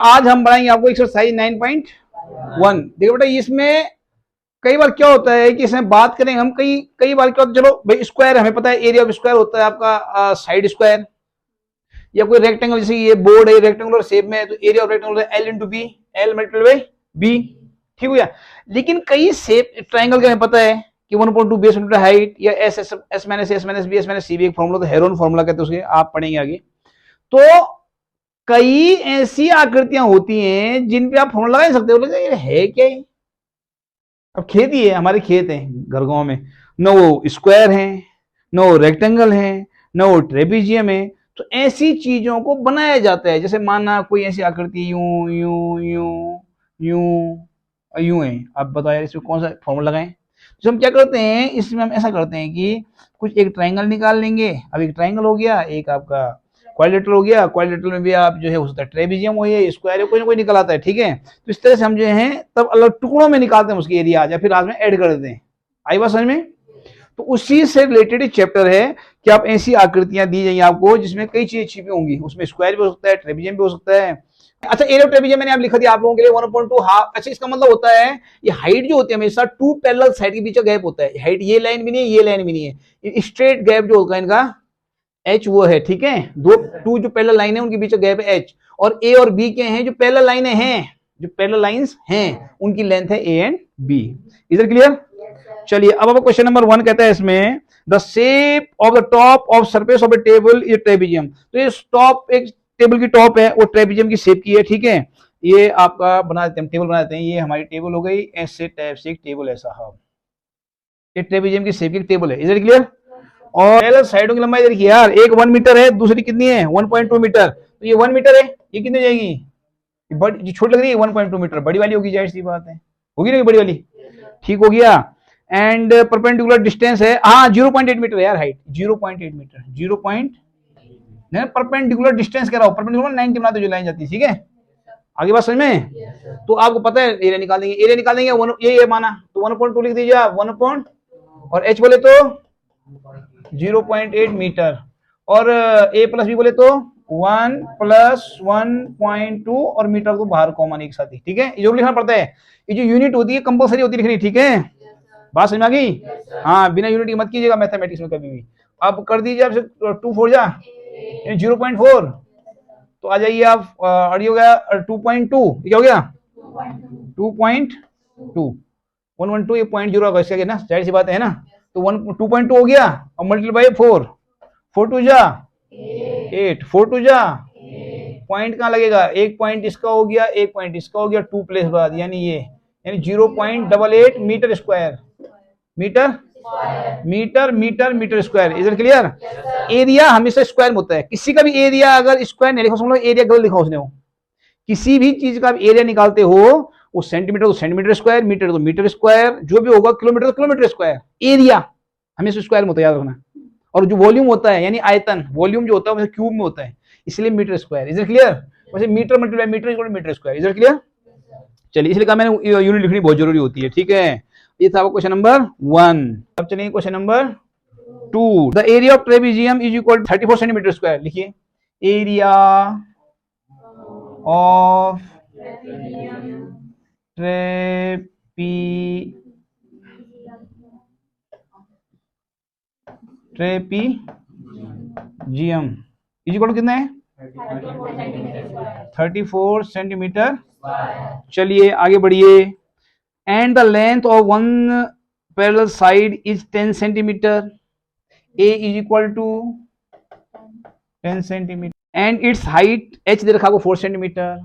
आज हम बनाएंगे आपको एक्सरसाइज 9.1। देखो बेटा, इसमें कई बार क्या होता है कि इसमें बात करें हम, कई बार क्या होता है, चलो भाई स्क्वायर हमें पता है, एरिया ऑफ स्क्वायर होता है आपका साइड स्क्वायर, या कोई रेक्टेंगल, जैसे ये बोर्ड है रेक्टेंगुलर शेप में, तो area of rectangle L into B, L multiply by B, ठीक हो गया। लेकिन कई शेप ट्राइंगल का हमें पता है कि 1/2 बेस मल्टीप्लाई हाइट, या S S S minus S minus B S minus C B, एक फॉर्मूला तो हेरोन फॉर्मूला कहते हैं उसके, आप पढ़ेंगे आगे। तो कई ऐसी आकृतियां होती हैं जिन पे आप फॉर्मूला लगा नहीं सकते, बोले ये है क्या है? अब खेत ही है, हमारे खेत हैं घर गांव में, न वो स्क्वायर है, न वो रेक्टेंगल है, न वो ट्रेपीजियम है। तो ऐसी चीजों को बनाया जाता है, जैसे माना कोई ऐसी आकृति यूं यूं यूं यूं यूं है, अब बताओ यार इसमें कौन सा फॉर्मूला लगाएं। तो हम क्या करते हैं, इसमें हम ऐसा करते हैं कि कुछ एक ट्राइंगल निकाल लेंगे। अब एक ट्राइंगल हो गया, एक आपका क्वाड्रिलेटरल हो गया, क्वाड्रिलेटरल में भी आप जो है हो सकता है ट्रेपीजियम हो, ये स्क्वायर कोई ना कोई निकल आता है, ठीक है। तो इस तरह से हम जो है तब अलग टुकड़ों में निकालते हैं उसकी एरिया, या फिर आज में ऐड कर देते हैं। आई बात समझ में? तो उसी से रिलेटेड चैप्टर है कि आप ऐसी आकृतियां दी जाएंगी आपको जिसमें कई चीजें छिपी होंगी, उसमें स्क्वायर भी हो सकता है, ट्रेपीजियम भी हो सकता है। अच्छा, एरिया ऑफ ट्रेपीजियम मैंने आप लिखा दिया आप लोगों के लिए 1/2 हाफ। अच्छा, इसका मतलब होता है ये हाइट जो होती है हमेशा टू पैरेलल साइड के बीच का गैप होता है। हाइट ये लाइन भी नहीं है, ये लाइन भी नहीं है, स्ट्रेट गैप जो होगा इनका एच वो है, ठीक है। टू जो पैरेलल लाइन है उनके बीच का गैप है एच, और ए और बी के हैं जो पैरेलल लाइनें हैं, जो पैरेलल लाइंस हैं उनकी लेंथ है ए एंड बी। इधर क्लियर? चलिए अब क्वेश्चन नंबर 1 कहता है इसमें the shape of the top of surface of A table is trapezium. तो ये टॉप, एक टेबल की टॉप है वो ट्रेपीजियम की शेप की है, ठीक है। ये आपका बना देते हैं, टेबल बना देते हैं, ये हमारी टेबल हो गई, ऐसे टाइप से एक टेबल ऐसा, हाँ ये ट्रेपीजियम की शेप की टेबल है। इधर क्लियर? और साइडों की लंबाई देखिए यार, एक 1 मीटर है, दूसरी कितनी है 1.2 मीटर। तो ये 1 मीटर है, ये कितनी जाएगी, बड़ी छोटी लग रही है 1.2 मीटर, बड़ी वाली होगी, जाहिर सी बात है, होगी ना बड़ी वाली, ठीक हो गया। एंड परपेंडिकुलर डिस्टेंस है, हाँ 0.8 मीटर यार हाइट, 0.8 मीटर, 0. परपेंडिकुलर डिस्टेंस कह रहा हूँ, परपेंडिकुलर 90 बनाते जो लाइन जाती है, ठीक है। आगे बात समझ में? तो आपको पता है एरिया निकाल देंगे, एरिया निकाल देंगे, ये माना तो 1/2 लिख दीजिए आप, 1 और एच बोले तो 0.8 मीटर, और ए प्लस बी बोले तो 1 + 1.2, और मीटर को बाहर कॉमन एक साथ ही, ठीक है। जो लिखना पड़ता है, ये जो यूनिट होती है कंपलसरी होती है लिखनी, ठीक है। बात समझ में आ गई? हाँ, बिना यूनिट मत कीजिएगा मैथमेटिक्स में कभी भी। अब कर दीजिए आप 2 4 जा 0.4, तो आ जाइए आप, और ये हो गया 2.2, क्या हो गया 2.2, 112 ये 0.0 होगा इसका ना, जाहिर सी बात है ना। तो 2.2 हो गया, और मल्टीप्लाई 4, 4 2 जा 8, 4 2 जा, पॉइंट कहाँ लगेगा, एक पॉइंट इसका हो गया, एक पॉइंट इसका हो गया, 2 प्लेस बाद, यानी ये, यानी 0.88 metre square, metre metre metre metre square. इधर क्लियर? एरिया हमेशा स्क्वायर में होता है, किसी का भी एरिया अगर स्क्वायर नहीं लिखा, समझ लो एरिया गलत लिखा उसने, किसी भी चीज का एरिया निकालते हो वो सेंटीमीटर तो सेंटीमीटर स्क्वायर, मीटर तो मीटर स्क्वायर, जो भी होगा किलोमीटर तो किलोमीटर स्क्वायर, एरिया हमेशा स्क्वायर में होता है, याद रखना। और जो वॉल्यूम होता है यानी आयतन, वॉल्यूम जो होता है वो क्यूब में होता है, इसलिए मीटर स्क्वायर। इधर क्लियर? वैसे metre multiply metre equal metre square. इधर क्लियर? चलिए, इसलिए कहा मैंने यूनिट लिखनी बहुत जरूरी होती है, ठीक है। ये था क्वेश्चन नंबर 1। अब चलिए question number 2, the area of trapezium is equal 34 centimetre square. लिखिए, area of trapezium is equal कितना है 34 सेंटीमीटर। चलिए आगे बढ़िए। And the length of one parallel side is 10 centimetre, a is equal to 10 centimetre, and its height h दे रखा आपको 4 centimetre,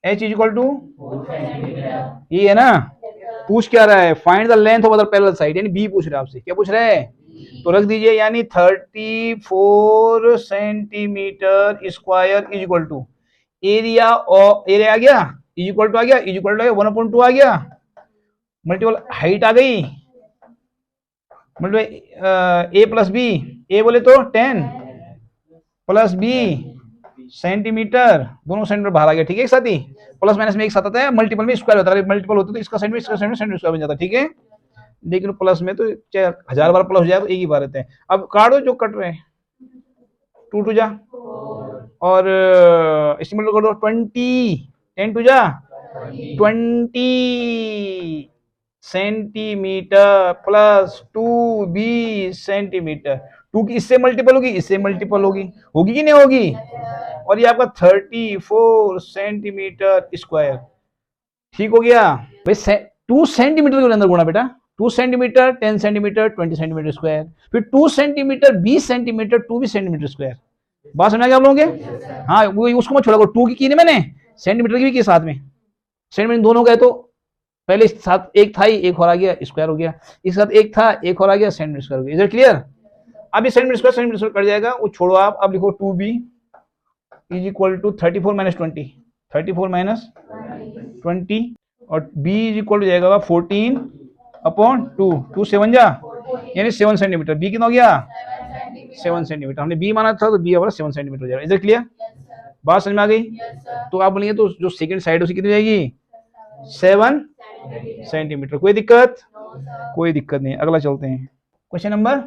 h is equal to, ये है ना। पूछ क्या रहा है, find the length of other parallel side, यानी बी पूछ रहा है आपसे, क्या पूछ रहा है, तो रख दीजिए, यानी 34 centimetre square is equal to area, और एरिया आ गया इज इक्वल टू आ गया, इज इक्वल टू 1/2 आ गया, मल्टीपल हाइट आ गई, मल्टीपल ए प्लस बी, ए बोले तो 10 प्लस बी सेंटीमीटर, दोनों सेंटीमीटर बाहर आ गया, ठीक है। एक साथ ही प्लस माइनस में एक साथ आता है, मल्टीपल में स्क्वायर होता है, मल्टीपल होता है तो इसका सेंटीमीटर इसका सेंटीमीटर स्क्वायर बन जाता है, ठीक है। लेकिन प्लस में तो चाहे 1000 बार प्लस हो जाए तो एक ही बार रहते हैं। अब काटो जो कट रहे हैं, 2 2 जा और इसमें कर दो 20, 10 टू जा 20 सेंटीमीटर प्लस 2b सेंटीमीटर। 2 की इससे मल्टीपल होगी, इससे मल्टीपल होगी, होगी कि नहीं होगी? और ये आपका 34 सेंटीमीटर स्क्वायर। ठीक हो गया भाई। 2 सेंटीमीटर के अंदर गुणा बेटा, 2 सेंटीमीटर 10 सेंटीमीटर 20 सेंटीमीटर स्क्वायर, फिर 2 सेंटीमीटर 20 सेंटीमीटर 2 सेंटीमीटर स्क्वायर। बात समझ आ गया आप लोगों के? हाँ वो उसको मत छोड़ा, 2 की मैंने सेंटीमीटर की भी की साथ में, सेंटीमीटर दोनों गए तो पहले साथ एक था ही, एक और आ गया स्क्वायर हो गया, इस साथ एक था एक और आ गया सेंटीमीटर स्क्वायर हो गया। इधर क्लियर? अब ये सेंटीमीटर स्क्वायर कट जाएगा, वो छोड़ो आप, अब लिखो 2b is equal to 34 minus 20, 34 minus 20 और b इज इक्वल टू जाएगा 14 अपॉन 2, 2 7 जा यानी 7 सेंटीमीटर। b कितना हो गया? 7 सेंटीमीटर। हमने b माना था तो b हमारा 7 सेंटीमीटर हो जाएगा। इधर क्लियर? बात समझ में आ गई? तो आप बोलेंगे तो जो सेकंड साइड उसकी कितनी जाएगी? 7 सेंटीमीटर। कोई दिक्कत? कोई दिक्कत नहीं। अगला चलते हैं क्वेश्चन नंबर।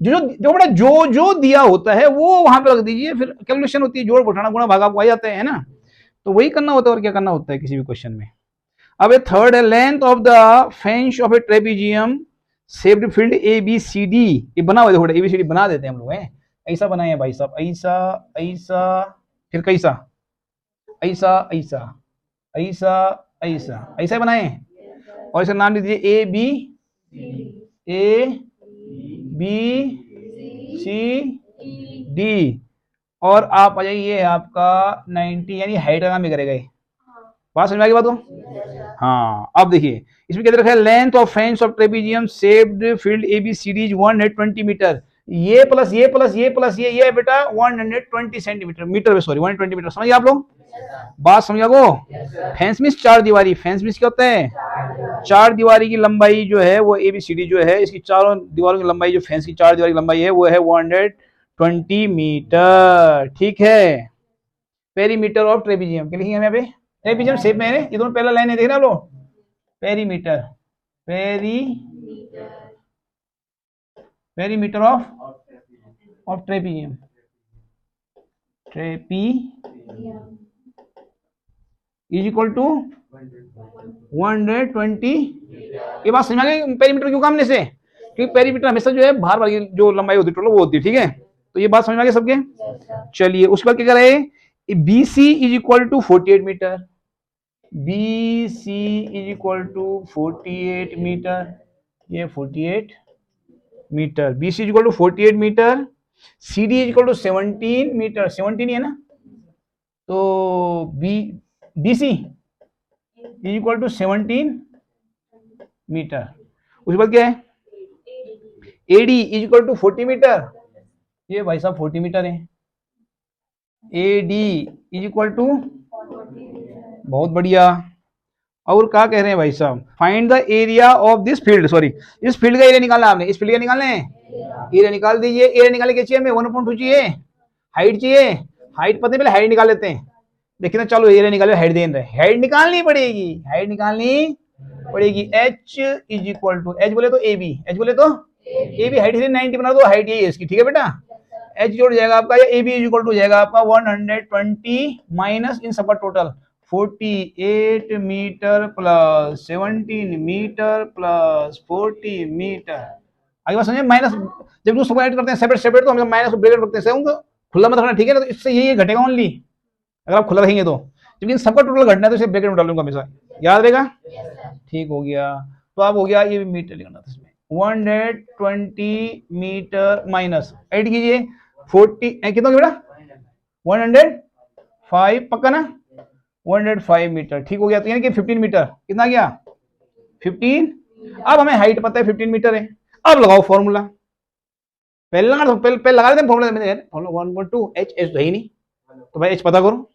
जो बड़ा जो दिया होता है वो वहां पे रख दीजिए, फिर कैलकुलेशन होती है, जोड़ घटाना गुणा भाग आपको आ जाते हैं ना, तो वही करना होता है और क्या करना होता है किसी भी क्वेश्चन में। अब ए थर्ड है length of the fence of a trapezium shaped field A B C D. ये बना हुआ थोड़ा, ए बी सी डी बना देते हैं हम लोग, हैं ऐसा बनाए हैं भाई साहब, ऐसा ऐसा फिर कैसा, ऐसा ऐसा ऐसा ऐसा ऐसा बनाए, और इसे नाम दीजिए ए बी सी डी, और आप आ जाइए आपका 90 यानी हाइट का काम भी करेगा। बात समझ में आ गई बात को? हाँ अब देखिए इसमें क्या रखा है, length of fence of trapezium shaped field A B C D is 120 metre. ये प्लस ये प्लस ये प्लस ये बेटा 120 सेंटीमीटर मीटर, सॉरी 120 मीटर। समझिए आप लोग? बात समझा को? फेंस मींस चार दीवारी, फेंस मींस क्या होता है? चार दीवारी की लंबाई जो है वो एबीसीडी जो है, इसकी चारों दीवारों की लंबाई, जो फेंस की चार दीवारी की लंबाई है वो है 120 मीटर। ठीक है, पेरीमीटर ऑफ ट्रेपीजियम क्या लिखेंगे हम यहाँ पे? ट्रेपीजियम शेप में है, ये दोनों पहला लाइन है, देख रहे हैं आप लोग? Perimeter, perimeter of trapezium, is equal to 120। ये बात समझ में आ गई? पेरीमीटर क्यों काम से? क्योंकि पेरीमीटर हमेशा जो है बाहर वाली जो लंबाई होती है टोटल वो होती है। ठीक है, तो ये बात समझ में आ गई सबके? चलिए उसके बाद क्या करें, BC is equal to 48 metre, BC is equal to 48 metre, ये 48 metre, BC is equal to 48 metre, CD is equal to 17 metre, 17 ही है ना, तो BC is equal to 17 metre. उसके बाद क्या है, AD is equal to 40 metre, ये भाई साहब 40 मीटर है, AD इज इक्वल टू, बहुत बढ़िया। और क्या कह रहे हैं भाई साहब, find the area of this field, sorry इस फील्ड का एरिया निकालना आपने, इस फील्ड का निकालना है, एरिया निकाल दीजिए। एरिया निकालने के चाहिए हमें 1.2 चाहिए, हाइट चाहिए, हाइट पता है, पहले हाइट निकाल लेते हैं। देखिए ना, चलो एरिया निकाले, हाइट दे रहे हैं, हाइट निकालनी पड़ेगी, हाइट निकालनी पड़ेगी। H is equal to, H बोले तो AB, H बोले तो AB, हाइट 90 बना दो, हाइट यही है इसकी। ठीक है बेटा, H जोड़ जाएगा आपका, या AB इज इक्वल टू जाएगा आपका 120 माइनस इन सबका total 48 metre plus 17 metre plus 40 metre. आगे बात समझे? माइनस जब सबको ऐड करते हैं सेपरेट सेपरेट तो हम माइनस ब्रैकेट रखते हैं, उनको खुला मत रखना, ठीक है ना, तो इससे ये घटेगा ओनली अगर आप खुला रखेंगे तो, लेकिन सबका टोटल घटना है तो इसे ब्रैकेट में डालूंगा हमेशा, याद रहेगा? ठीक हो गया, तो अब हो गया ये मीटर लिखना था इसमें, 120 मीटर माइनस ऐड कीजिए 40, कितना हो गया बेटा? 105, पक्का ना? 105 मीटर। ठीक हो गया, तो यानी कि 15 मीटर, कितना गया? 15। अब हमें हाइट पता है 15 मीटर है, अब लगाओ फॉर्मूला, पहले लगा दो, पहले लगा देते हैं फॉर्मूला में, फॉर्मूला 1.2 H तो है ही नहीं, तो भाई H पता करो,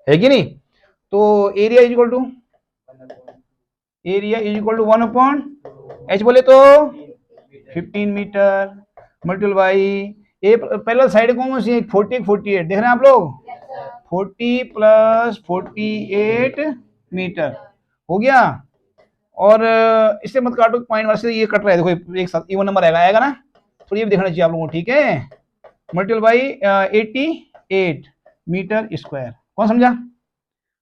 है कि नहीं? तो area is equal to, area is equal to 1/H बोले तो 15 मीटर मल्टीपल बाई ए, पहला साइड कौन सी है? 40 48, देख रहे हैं आप लोग? 40 प्लस 48 मीटर हो गया। और इससे मत काटो, पॉइंट वाले से ये कट रहा है, देखो एक साथ इवन नंबर आएगा ना, तो ये भी देखना चाहिए आप लोगों को। ठीक है, मल्टीपल बाई 88 मीटर स्क्वायर। कौन समझा?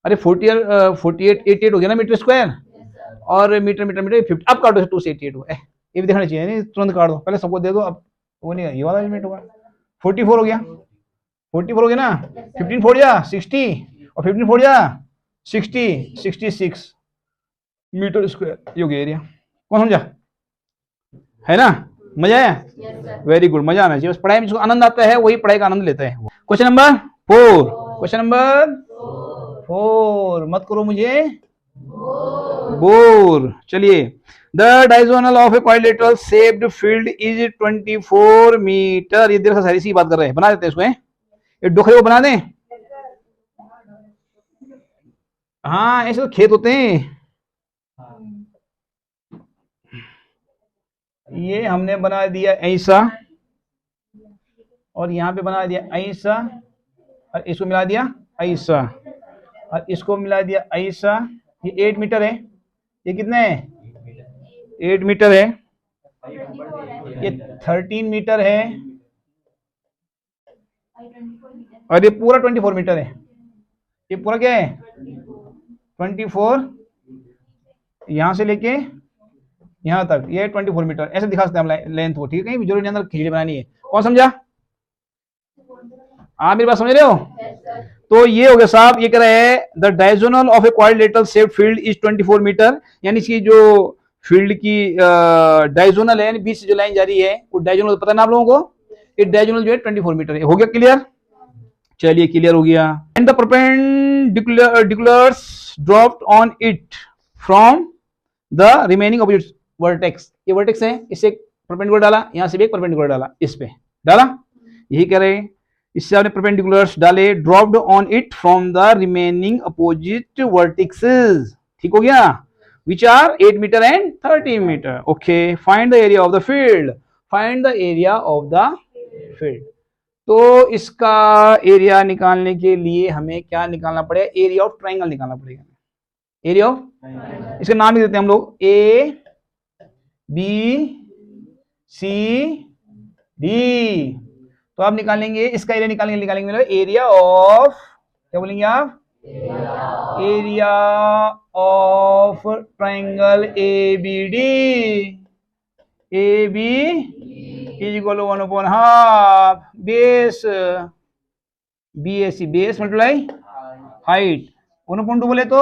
अरे 48 हो गया ना मीटर स्क्वायर, और मीटर मीटर मीटर 50। अब काटो 2 से 88 हुआ, ये भी देखना चाहिए नहीं, तुरंत काट दो, पहले सबको दे दो। अब वो नहीं, ये वाला एलिमेंट होगा। 44 हो गया, 44 हो गया ना। 15 फोड़ जा 60, और 15 फोड़ जा 60, 66 मीटर स्क्वायर, ये हो गया एरिया। कौन समझा? है ना, मजा आया? वेरी गुड, मजा आना चाहिए। बस पढ़ाई में जिसको आनंद आता है वही पढ़ाई का आनंद लेता है। क्वेश्चन नंबर 4, क्वेश्चन नंबर 4, मत करो मुझे बोर। चलिए, the diagonal of a quadrilateral shaped field is 24 metre. ये देर से सारी सी बात कर रहे हैं, बना देते हैं इसको, ये डोखरे को बना दें। हाँ, ऐसे तो खेत होते हैं। ये हमने बना दिया ऐसा, और यहाँ पे बना दिया ऐसा, और इसको मिला दिया ऐसा, और इसको मिला दिया ऐसा। ये 8 मीटर है। ये कितने है? 8 मीटर है। ये 13 मीटर है, और ये पूरा 24 मीटर है। ये पूरा क्या है? 24, यहां से लेके यहां तक, ये 24 मीटर। ऐसे दिखा सकते हैं हम लेंथ को, ठीक है? कहीं जरूरी नहीं अंदर खिचड़ी बनानी है। कौन समझा? आप मेरी बात समझ रहे हो? तो ये हो गया साहब। ये कह रहे हैं the diagonal of a quadrilateral shaped field is 24 metre, यानी इसकी जो फील्ड की डायगोनल है, यानी बीच से जो लाइन जा रही है, वो डायगोनल पता ना आप लोगों को? ये डायगोनल जो है 24 मीटर है। हो गया क्लियर? चलिए, क्लियर हो गया। And the perpendiculars dropped on it from the remaining opposite vertex. ये वर्टेक्स है, इससे एक परपेंडिकुलर डाला, यहां से भी एक परपेंडिकुलर डाला, इस पे डाला। यही कह रहे हैं, इससे आपने परपेंडिकुलर्स डाले, dropped on it from the remaining opposite vertices. ठीक हो गया? Which are 8 metre and 13 metre. Okay, find the area of the field. Find the area of the field. तो इसका एरिया निकालने के लिए हमें क्या निकालना पड़ेगा? एरिया ऑफ ट्राइंगल निकालना पड़ेगा। एरिया ऑफ, इसका नाम ही देते हैं हम लोग ए बी सी डी। तो आप निकालेंगे इसका एरिया, निकालेंगे एरिया ऑफ, क्या बोलेंगे आप? Area of triangle A B D. A B is equal to 1/2 base B A C, base multiply height. 1/2 बोले तो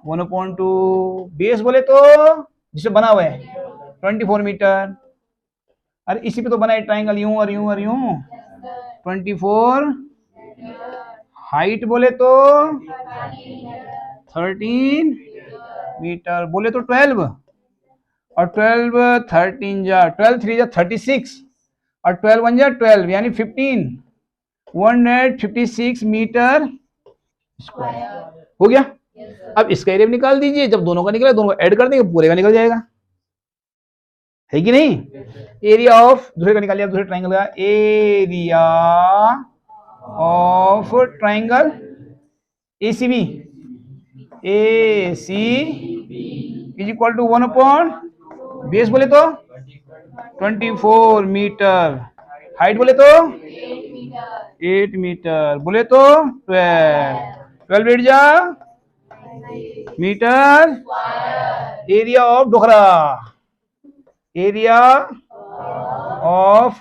1/2, बेस बोले तो जिसे बना हुआ है 24 मीटर। अरे इसी पे तो बना है ट्राइंगल, यूं और यूं और यूं। 24, हाइट बोले तो 13 मीटर, बोले तो 12, और 12 13 जा 12 3 जा 36, और 12 1 जा 12, यानी 15, 156 मीटर स्क्वायर। हो गया? अब इसका एरिया निकाल दीजिए। जब दोनों का निकला, दोनों को ऐड कर देंगे, पूरे का निकल जाएगा, है कि नहीं? एरिया ऑफ दूसरे का निकालिए, दूसरे ट्राइंगल का area of triangle ACB, AC is equal to 1/, base बोले तो 24 मीटर, हाइट बोले तो 8 मीटर, बोले तो 12 8 जा मीटर। एरिया ऑफ डोखरा, area of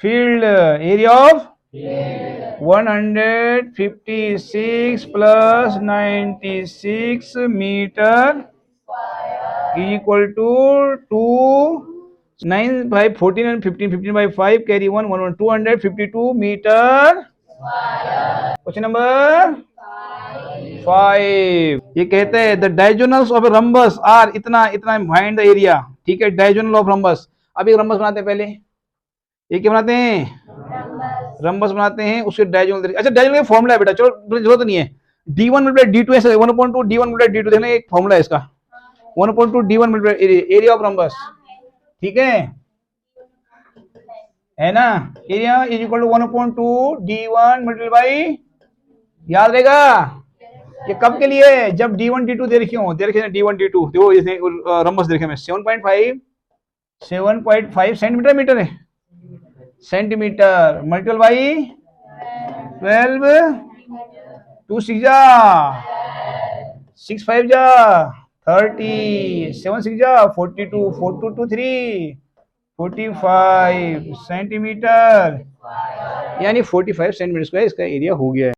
field, area of 156 plus 96 metre is equal to 2 9 by 14 and 15, 15 by 5 carry 1 1 252 metre. Question number 5। ये कहते हैं the diagonals of rhombus are इतना इतना, फाइंड द एरिया। ठीक है, डायगोनल ऑफ रंबस। अब एक रंबस बनाते हैं पहले। ये क्या बनाते हैं? रंबस बनाते हैं, उसके डायगोनल। अच्छा, डायगोनल का फॉर्मूला है बेटा, चलो जरूरत नहीं है। D1 मल्टीप्लाई D2 ऐसे 1/2 D1 मल्टीप्लाई D2, देखना एक फॉर्मूला है इसका, 1/2 D1 multiply area of rhombus. ठीक है ना? Area is equal to 1/2 D1 multiply, याद रहेगा? ये कब के लिए? जब D1 D2 दे रखे हो, D1 D2 देखो, इसने रंबस देखे में 7.5 सेंटीमीटर मीटर है, सेंटीमीटर मल्टीप्लाई 12, 2 6 जा 6 5 जा 30, 7 6 जा 42, 4 2 2 3 45 सेंटीमीटर, यानी 45 सेंटीमीटर स्क्वायर इसका एरिया हो गया है।